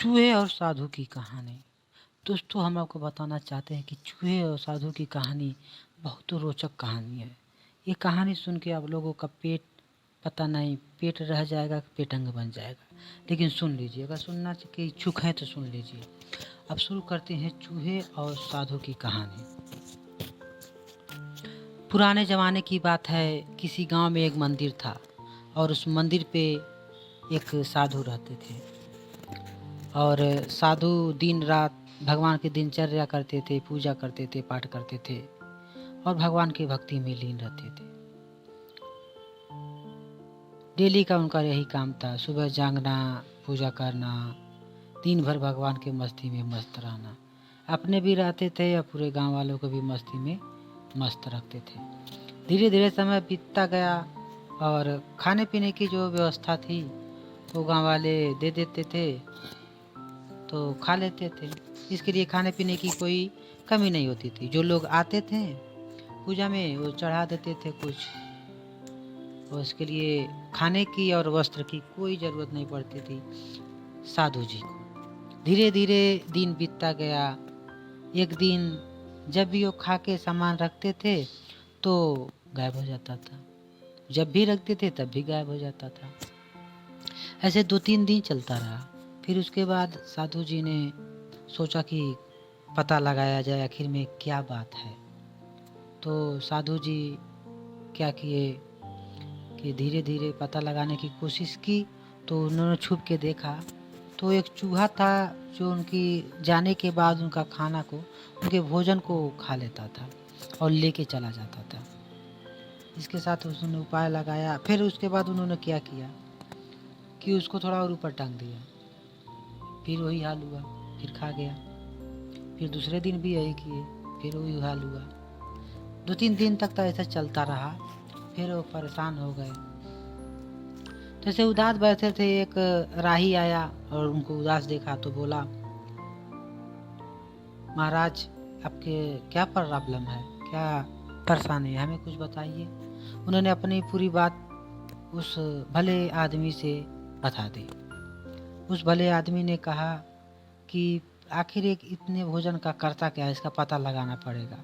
चूहे और साधु की कहानी। दोस्तों, हम आपको बताना चाहते हैं कि चूहे और साधु की कहानी बहुत रोचक कहानी है। ये कहानी सुन के आप लोगों का पेट पता नहीं पेट रह जाएगा कि पेटंग बन जाएगा, लेकिन सुन लीजिए। अगर सुनना के इच्छुक हैं तो सुन लीजिए। अब शुरू करते हैं चूहे और साधु की कहानी। पुराने ज़माने की बात है। किसी गांव में एक मंदिर था और उस मंदिर पे एक साधु रहते थे। और साधु दिन रात भगवान की दिनचर्या करते थे, पूजा करते थे, पाठ करते थे और भगवान की भक्ति में लीन रहते थे। डेली का उनका यही काम था, सुबह जागना, पूजा करना, दिन भर भगवान के मस्ती में मस्त रहना। अपने भी रहते थे और पूरे गांव वालों को भी मस्ती में मस्त रखते थे। धीरे धीरे समय बीतता गया और खाने पीने की जो व्यवस्था थी वो गांव वाले दे देते थे तो खा लेते थे। इसके लिए खाने पीने की कोई कमी नहीं होती थी। जो लोग आते थे पूजा में वो चढ़ा देते थे कुछ, और उसके लिए खाने की और वस्त्र की कोई ज़रूरत नहीं पड़ती थी साधु जी को। धीरे धीरे दिन बीतता गया। एक दिन जब भी वो खा के सामान रखते थे तो गायब हो जाता था, जब भी रखते थे तब भी गायब हो जाता था। ऐसे 2-3 दिन चलता रहा। फिर उसके बाद साधु जी ने सोचा कि पता लगाया जाए आखिर में क्या बात है। तो साधु जी क्या किए कि धीरे धीरे पता लगाने की कोशिश की। तो उन्होंने छुप के देखा तो एक चूहा था जो उनकी जाने के बाद उनका खाना को, उनके भोजन को खा लेता था और लेके चला जाता था। इसके साथ उसने उपाय लगाया। फिर उसके बाद उन्होंने क्या किया कि उसको थोड़ा और ऊपर टांग दिया। फिर वही हाल हुआ, फिर खा गया। फिर दूसरे दिन भी यही किए, फिर वही हाल हुआ। 2-3 दिन तक तो ऐसा चलता रहा। फिर वो परेशान हो गए। जैसे उदास बैठे थे, एक राही आया और उनको उदास देखा तो बोला, महाराज आपके क्या प्रॉब्लम है, क्या परेशानी है, हमें कुछ बताइए। उन्होंने अपनी पूरी बात उस भले आदमी से बता दी। उस भले आदमी ने कहा कि आखिर एक इतने भोजन का करता क्या है, इसका पता लगाना पड़ेगा।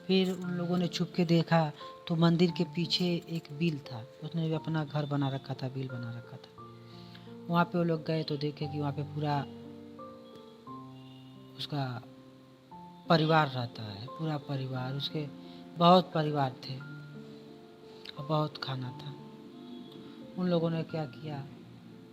फिर उन लोगों ने छुप के देखा तो मंदिर के पीछे एक बिल था। उसने भी अपना घर बना रखा था, बिल बना रखा था। वहाँ पे वो लोग गए तो देखे कि वहाँ पे पूरा उसका परिवार रहता है, पूरा परिवार। उसके बहुत परिवार थे और बहुत खाना था। उन लोगों ने क्या किया